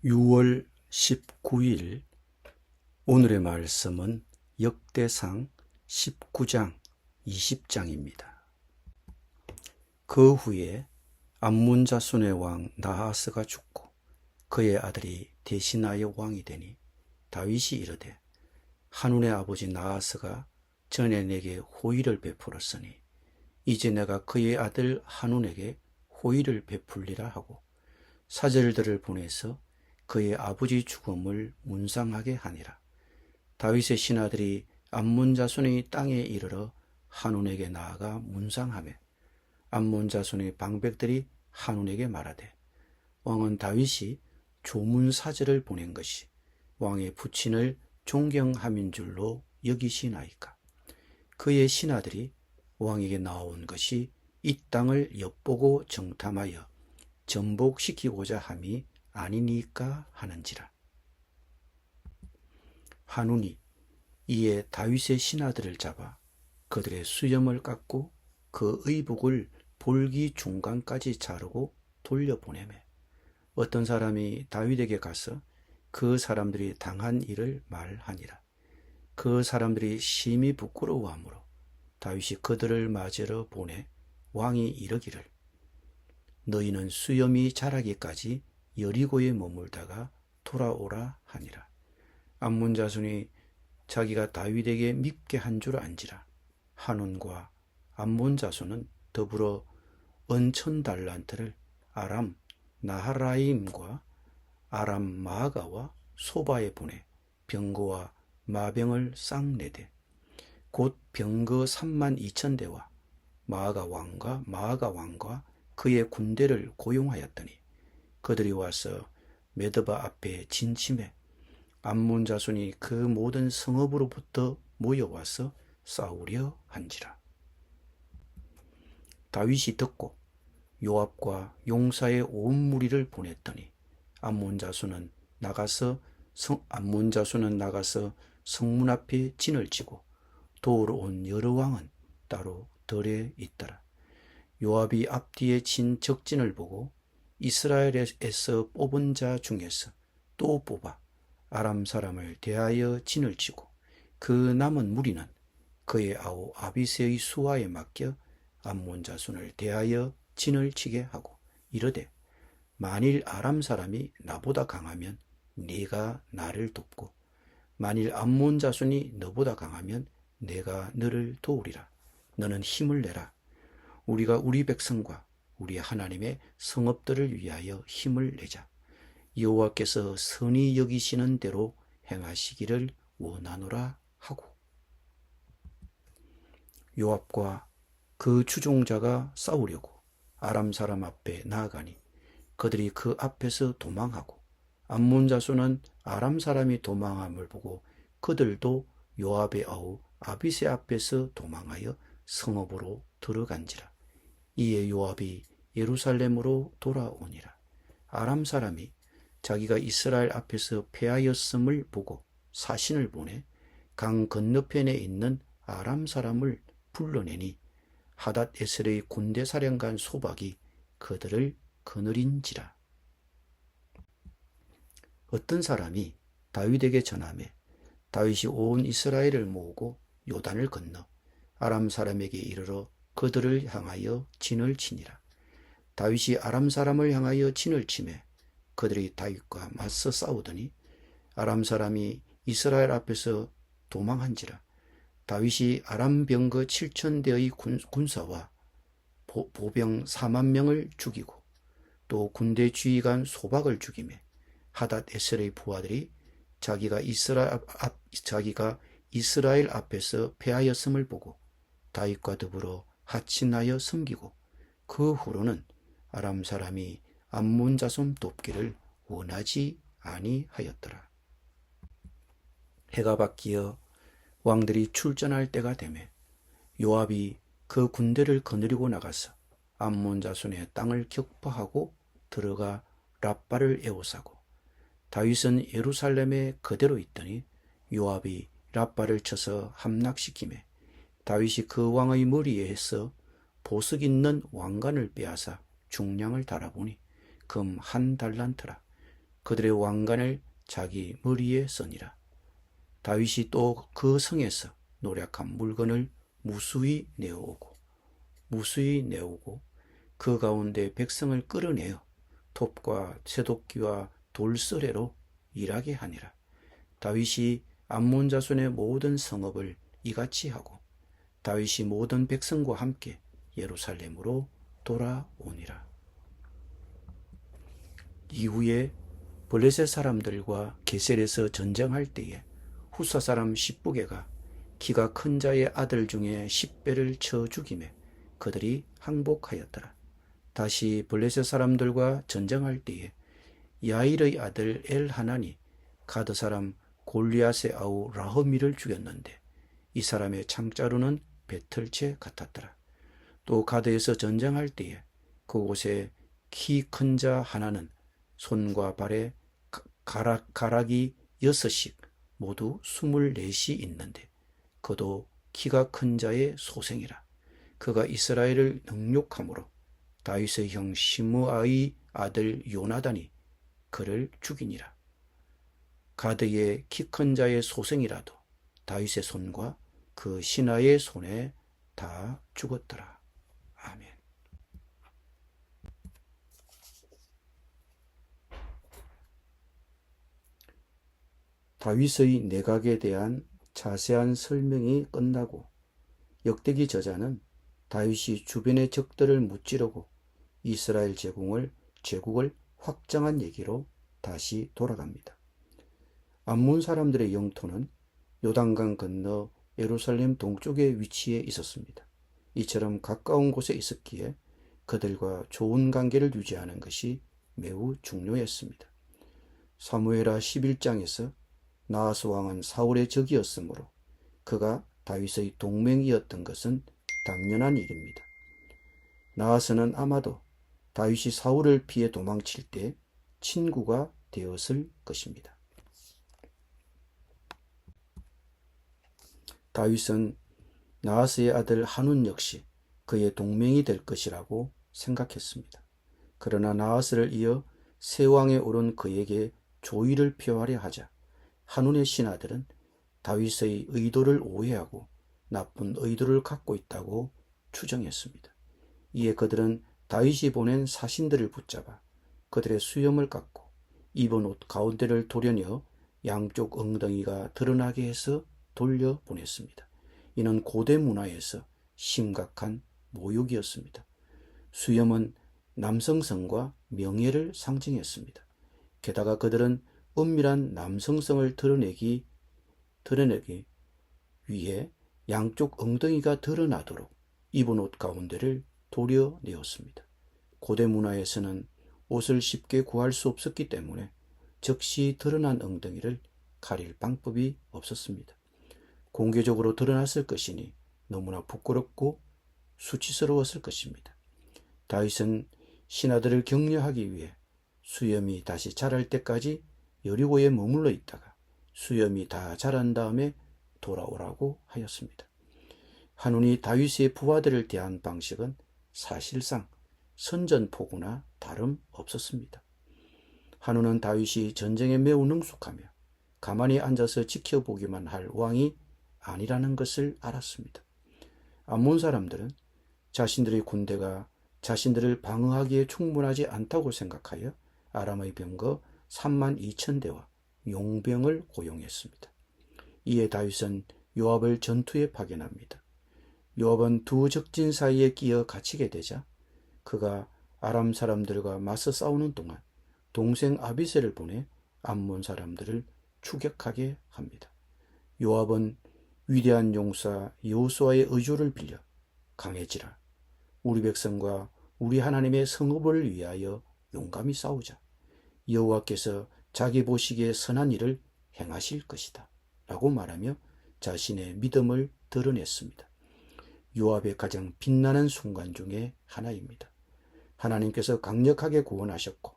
6월 19일 오늘의 말씀은 역대상 19장 20장입니다. 그 후에 암몬 자손의 왕 나하스가 죽고 그의 아들이 대신하여 왕이 되니 다윗이 이르되 한운의 아버지 나하스가 전에 내게 호의를 베풀었으니 이제 내가 그의 아들 한운에게 호의를 베풀리라 하고 사절들을 보내서 그의 아버지 죽음을 문상하게 하니라. 다윗의 신하들이 암몬 자손의 땅에 이르러 한운에게 나아가 문상하며 암몬 자손의 방백들이 한운에게 말하되 왕은 다윗이 조문 사절을 보낸 것이 왕의 부친을 존경함인 줄로 여기시나이까. 그의 신하들이 왕에게 나온 것이 이 땅을 엿보고 정탐하여 정복시키고자 함이 아니니까 하는지라. 한운이 이에 다윗의 신하들을 잡아 그들의 수염을 깎고 그 의복을 볼기 중간까지 자르고 돌려보내매 어떤 사람이 다윗에게 가서 그 사람들이 당한 일을 말하니라. 그 사람들이 심히 부끄러워하므로 다윗이 그들을 맞으러 보내 왕이 이르기를 너희는 수염이 자라기까지 여리고에 머물다가 돌아오라 하니라. 암몬 자손이 자기가 다윗에게 밉게 한 줄 안지라. 한운과 암몬 자손은 더불어 은천 달란트를 아람 나하라임과 아람 마아가와 소바에 보내 병거와 마병을 쌍내되 곧 병거 32,000대와 마아가 왕과 그의 군대를 고용하였더니 그들이 와서 메드바 앞에 진침해 암몬 자손이 그 모든 성읍으로부터 모여와서 싸우려 한지라. 다윗이 듣고 요압과 용사의 온 무리를 보냈더니 암몬 자손은 나가서 성문 앞에 진을 치고 도우러 온 여러 왕은 따로 덜에 있더라. 요압이 앞뒤에 친 적진을 보고 이스라엘에서 뽑은 자 중에서 또 뽑아 아람 사람을 대하여 진을 치고 그 남은 무리는 그의 아우 아비새의 수하에 맡겨 암몬 자손을 대하여 진을 치게 하고 이르되 만일 아람 사람이 나보다 강하면 네가 나를 돕고 만일 암몬 자손이 너보다 강하면 내가 너를 도우리라. 너는 힘을 내라. 우리가 우리 백성과 우리 하나님의 성읍들을 위하여 힘을 내자. 여호와께서 선히 여기시는 대로 행하시기를 원하노라 하고 요압과 그 추종자가 싸우려고 아람 사람 앞에 나아가니 그들이 그 앞에서 도망하고 암몬 자손은 아람 사람이 도망함을 보고 그들도 요압의 아우 아비새 앞에서 도망하여 성읍으로 들어간지라. 이에 요압이 예루살렘으로 돌아오니라. 아람 사람이 자기가 이스라엘 앞에서 패하였음을 보고 사신을 보내 강 건너편에 있는 아람 사람을 불러내니 하닷 에셀의 군대 사령관 소박이 그들을 거느린지라. 어떤 사람이 다윗에게 전하매 다윗이 온 이스라엘을 모으고 요단을 건너 아람 사람에게 이르러 그들을 향하여 진을 치니라. 다윗이 아람 사람을 향하여 진을 치매 그들이 다윗과 맞서 싸우더니 아람 사람이 이스라엘 앞에서 도망한지라. 다윗이 아람 병거 7,000대의 군사와 보병 40,000명을 죽이고 또 군대 지휘관 소박을 죽이매 하닷 에셀의 부하들이 자기가 이스라엘 앞에서 패하였음을 보고 다윗과 더불어 하친하여 섬기고 그 후로는 아람 사람이 암몬 자손 돕기를 원하지 아니하였더라. 해가 바뀌어 왕들이 출전할 때가 되매 요압이 그 군대를 거느리고 나가서 암몬 자손의 땅을 격파하고 들어가 랍바를 에워싸고 다윗은 예루살렘에 그대로 있더니 요압이 랍바를 쳐서 함락시키매 다윗이 그 왕의 머리에서 보석 있는 왕관을 빼앗아 중량을 달아보니 금 1달란트라. 그들의 왕관을 자기 머리에 써니라. 다윗이 또 그 성에서 노략한 물건을 무수히 내어오고 그 가운데 백성을 끌어내어 톱과 쇠도끼와 돌서래로 일하게 하니라. 다윗이 암몬 자손의 모든 성읍을 이같이 하고 다윗이 모든 백성과 함께 예루살렘으로 돌아오니라. 이후에 블레셋 사람들과 게셀에서 전쟁할 때에 후사 사람 십부게가 키가 큰 자의 아들 중에 10배를 쳐 죽이매 그들이 항복하였더라. 다시 블레셋 사람들과 전쟁할 때에 야일의 아들 엘하난이 가드 사람 골리앗의 아우 라흐미를 죽였는데 이 사람의 창자루는 배틀채 같았더라. 또 가드에서 전쟁할 때에 그곳에 키 큰 자 하나는 손과 발에 가락이 6씩 모두 24이 있는데 그도 키가 큰 자의 소생이라. 그가 이스라엘을 능욕함으로 다윗의 형 시므아의 아들 요나단이 그를 죽이니라. 가드의 키 큰 자의 소생이라도 다윗의 손과 그 신하의 손에 다 죽었더라. 아멘. 다윗의 내각에 대한 자세한 설명이 끝나고 역대기 저자는 다윗이 주변의 적들을 무찌르고 이스라엘 제국을 확장한 얘기로 다시 돌아갑니다. 암몬 사람들의 영토는 요단강 건너 예루살렘 동쪽에 위치해 있었습니다. 이처럼 가까운 곳에 있었기에 그들과 좋은 관계를 유지하는 것이 매우 중요했습니다. 사무엘하 11장에서 나하스 왕은 사울의 적이었으므로 그가 다윗의 동맹이었던 것은 당연한 일입니다. 나하스는 아마도 다윗이 사울을 피해 도망칠 때 친구가 되었을 것입니다. 다윗은 나하스의 아들 한운 역시 그의 동맹이 될 것이라고 생각했습니다. 그러나 나하스를 이어 새 왕에 오른 그에게 조의를 표하려 하자 한운의 신하들은 다윗의 의도를 오해하고 나쁜 의도를 갖고 있다고 추정했습니다. 이에 그들은 다윗이 보낸 사신들을 붙잡아 그들의 수염을 깎고 입은 옷 가운데를 도려내어 양쪽 엉덩이가 드러나게 해서 돌려보냈습니다. 이는 고대 문화에서 심각한 모욕이었습니다. 수염은 남성성과 명예를 상징했습니다. 게다가 그들은 은밀한 남성성을 드러내기 위해 양쪽 엉덩이가 드러나도록 입은 옷 가운데를 도려내었습니다. 고대 문화에서는 옷을 쉽게 구할 수 없었기 때문에 즉시 드러난 엉덩이를 가릴 방법이 없었습니다. 공개적으로 드러났을 것이니 너무나 부끄럽고 수치스러웠을 것입니다. 다윗은 신하들을 격려하기 위해 수염이 다시 자랄 때까지 여리고에 머물러 있다가 수염이 다 자란 다음에 돌아오라고 하였습니다. 한운이 다윗의 부하들을 대한 방식은 사실상 선전포고나 다름없었습니다. 한운은 다윗이 전쟁에 매우 능숙하며 가만히 앉아서 지켜보기만 할 왕이 아니라는 것을 알았습니다. 암몬 사람들은 자신들의 군대가 자신들을 방어하기에 충분하지 않다고 생각하여 아람의 병거 32,000대와 용병을 고용했습니다. 이에 다윗은 요압을 전투에 파견합니다. 요압은 두 적진 사이에 끼어 갇히게 되자 그가 아람 사람들과 맞서 싸우는 동안 동생 아비새를 보내 암몬 사람들을 추격하게 합니다. 요압은 위대한 용사 여호수아의 의조를 빌려 강해지라. 우리 백성과 우리 하나님의 성읍을 위하여 용감히 싸우자. 여호와께서 자기 보시기에 선한 일을 행하실 것이다. 라고 말하며 자신의 믿음을 드러냈습니다. 요압의 가장 빛나는 순간 중에 하나입니다. 하나님께서 강력하게 구원하셨고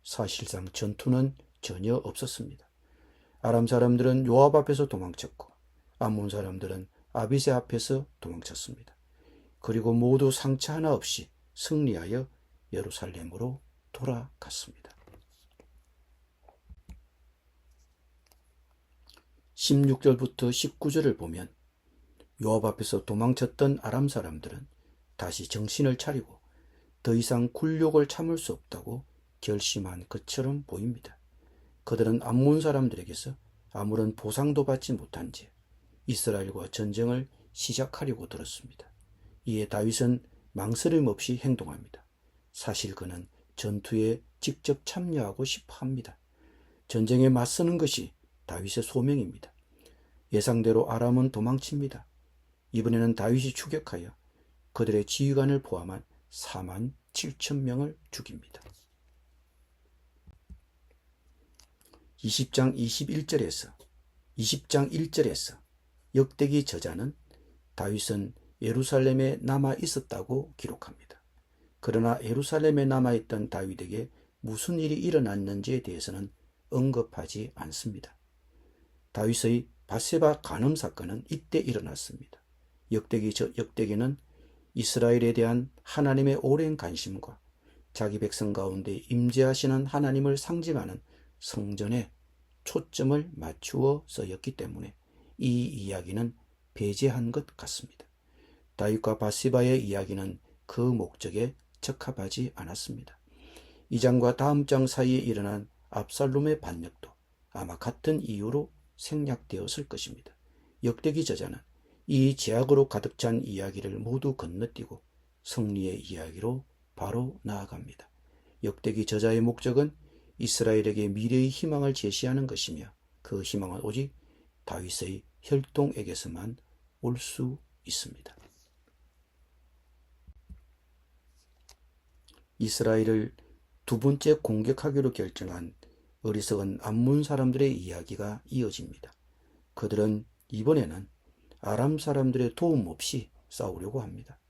사실상 전투는 전혀 없었습니다. 아람 사람들은 요압 앞에서 도망쳤고 암몬 사람들은 아비새 앞에서 도망쳤습니다. 그리고 모두 상처 하나 없이 승리하여 예루살렘으로 돌아갔습니다. 16절부터 19절을 보면 요압 앞에서 도망쳤던 아람 사람들은 다시 정신을 차리고 더 이상 굴욕을 참을 수 없다고 결심한 것처럼 보입니다. 그들은 암몬 사람들에게서 아무런 보상도 받지 못한 채 이스라엘과 전쟁을 시작하려고 들었습니다. 이에 다윗은 망설임 없이 행동합니다. 사실 그는 전투에 직접 참여하고 싶어 합니다. 전쟁에 맞서는 것이 다윗의 소명입니다. 예상대로 아람은 도망칩니다. 이번에는 다윗이 추격하여 그들의 지휘관을 포함한 4만 7천 명을 죽입니다. 20장 1절에서 역대기 저자는 다윗은 예루살렘에 남아 있었다고 기록합니다. 그러나 예루살렘에 남아있던 다윗에게 무슨 일이 일어났는지에 대해서는 언급하지 않습니다. 다윗의 밧세바 간음 사건은 이때 일어났습니다. 역대기는 이스라엘에 대한 하나님의 오랜 관심과 자기 백성 가운데 임재하시는 하나님을 상징하는 성전에 초점을 맞추어 쓰였기 때문에 이 이야기는 배제한 것 같습니다. 다윗과 밧세바의 이야기는 그 목적에 적합하지 않았습니다. 이 장과 다음 장 사이에 일어난 압살롬의 반역도 아마 같은 이유로 생략되었을 것입니다. 역대기 저자는 이 제약으로 가득 찬 이야기를 모두 건너뛰고 승리의 이야기로 바로 나아갑니다. 역대기 저자의 목적은 이스라엘에게 미래의 희망을 제시하는 것이며 그 희망은 오직 다윗의 혈통에게서만 올 수 있습니다. 이스라엘을 두 번째 공격하기로 결정한 어리석은 암몬 사람들의 이야기가 이어집니다. 그들은 이번에는 아람 사람들의 도움 없이 싸우려고 합니다.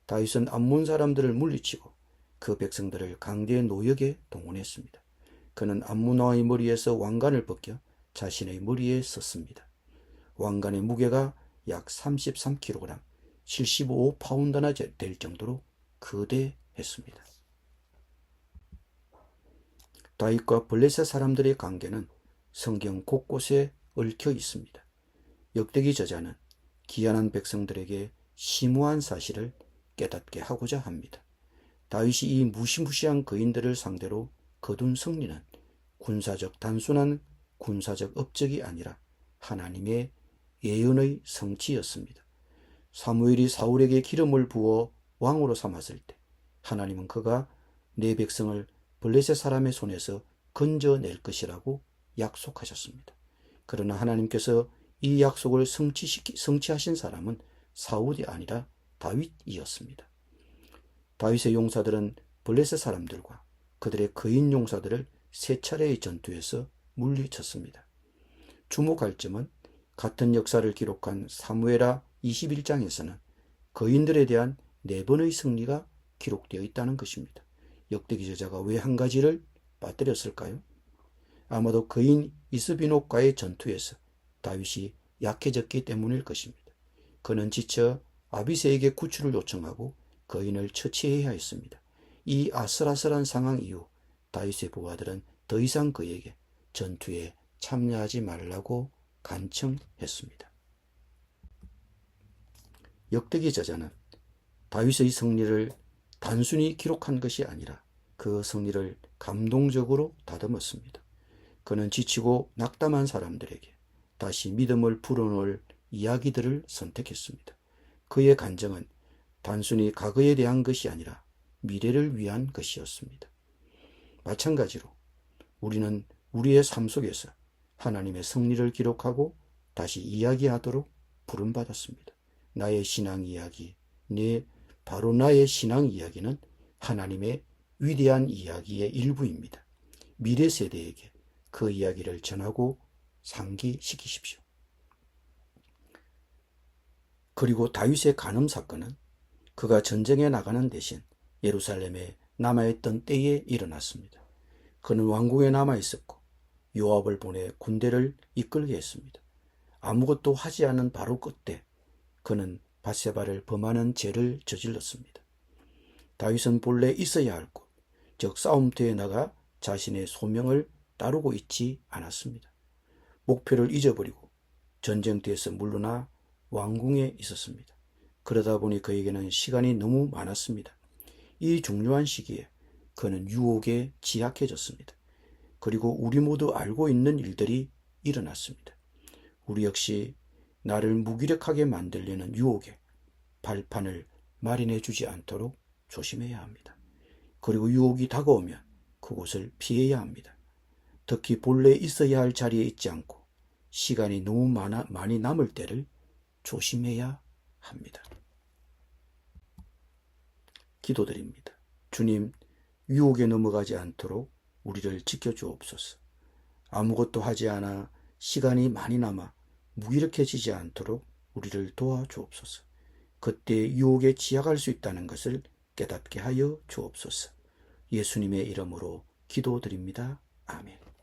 다윗은 암몬 사람들을 물리치고 그 백성들을 강대 노역에 동원했습니다. 그는 암몬 왕의 머리에서 왕관을 벗겨 자신의 머리에 썼습니다. 왕관의 무게가 약 33kg, 75파운드나 될 정도로 거대했습니다. 다윗과 블레셋 사람들의 관계는 성경 곳곳에 얽혀 있습니다. 역대기 저자는 기한한 백성들에게 심오한 사실을 깨닫게 하고자 합니다. 다윗이 이 무시무시한 거인들을 상대로 거둔 승리는 단순한 군사적 업적이 아니라 하나님의 예언의 성취였습니다. 사무엘이 사울에게 기름을 부어 왕으로 삼았을 때 하나님은 그가 내 백성을 블레셋 사람의 손에서 건져낼 것이라고 약속하셨습니다. 그러나 하나님께서 이 약속을 성취하신 사람은 사울이 아니라 다윗이었습니다. 다윗의 용사들은 블레셋 사람들과 그들의 거인 용사들을 세 차례의 전투에서 물리쳤습니다. 주목할 점은 같은 역사를 기록한 사무엘하 21장에서는 거인들에 대한 4번의 승리가 기록되어 있다는 것입니다. 역대기 저자가 왜 한 가지를 빠뜨렸을까요? 아마도 거인 이스비녹과의 전투에서 다윗이 약해졌기 때문일 것입니다. 그는 지쳐 아비새에게 구출을 요청하고 거인을 처치해야 했습니다. 이 아슬아슬한 상황 이후 다윗의 부하들은 더 이상 그에게 전투에 참여하지 말라고 간청했습니다. 역대기 저자는 다윗의 승리를 단순히 기록한 것이 아니라 그 승리를 감동적으로 다듬었습니다. 그는 지치고 낙담한 사람들에게 다시 믿음을 불어넣을 이야기들을 선택했습니다. 그의 간증은 단순히 과거에 대한 것이 아니라 미래를 위한 것이었습니다. 마찬가지로 우리는 우리의 삶 속에서 하나님의 승리를 기록하고 다시 이야기하도록 부름받았습니다. 나의 신앙 이야기, 바로 나의 신앙 이야기는 하나님의 위대한 이야기의 일부입니다. 미래 세대에게 그 이야기를 전하고 상기시키십시오. 그리고 다윗의 간음 사건은 그가 전쟁에 나가는 대신 예루살렘에 남아있던 때에 일어났습니다. 그는 왕궁에 남아있었고 요압을 보내 군대를 이끌게 했습니다. 아무것도 하지 않은 바로 그때 그는 밧세바를 범하는 죄를 저질렀습니다. 다윗은 본래 있어야 할 곳, 즉 싸움터에 나가 자신의 소명을 따르고 있지 않았습니다. 목표를 잊어버리고 전쟁터에서 물러나 왕궁에 있었습니다. 그러다 보니 그에게는 시간이 너무 많았습니다. 이 중요한 시기에 그는 유혹에 취약해졌습니다. 그리고 우리 모두 알고 있는 일들이 일어났습니다. 우리 역시 나를 무기력하게 만들려는 유혹에 발판을 마련해 주지 않도록 조심해야 합니다. 그리고 유혹이 다가오면 그곳을 피해야 합니다. 특히 본래 있어야 할 자리에 있지 않고 시간이 너무 많이 남을 때를 조심해야 합니다. 기도드립니다. 주님, 유혹에 넘어가지 않도록 우리를 지켜주옵소서. 아무것도 하지 않아 시간이 많이 남아 무기력해지지 않도록 우리를 도와주옵소서. 그때 유혹에 취약할 수 있다는 것을 깨닫게 하여 주옵소서. 예수님의 이름으로 기도드립니다. 아멘.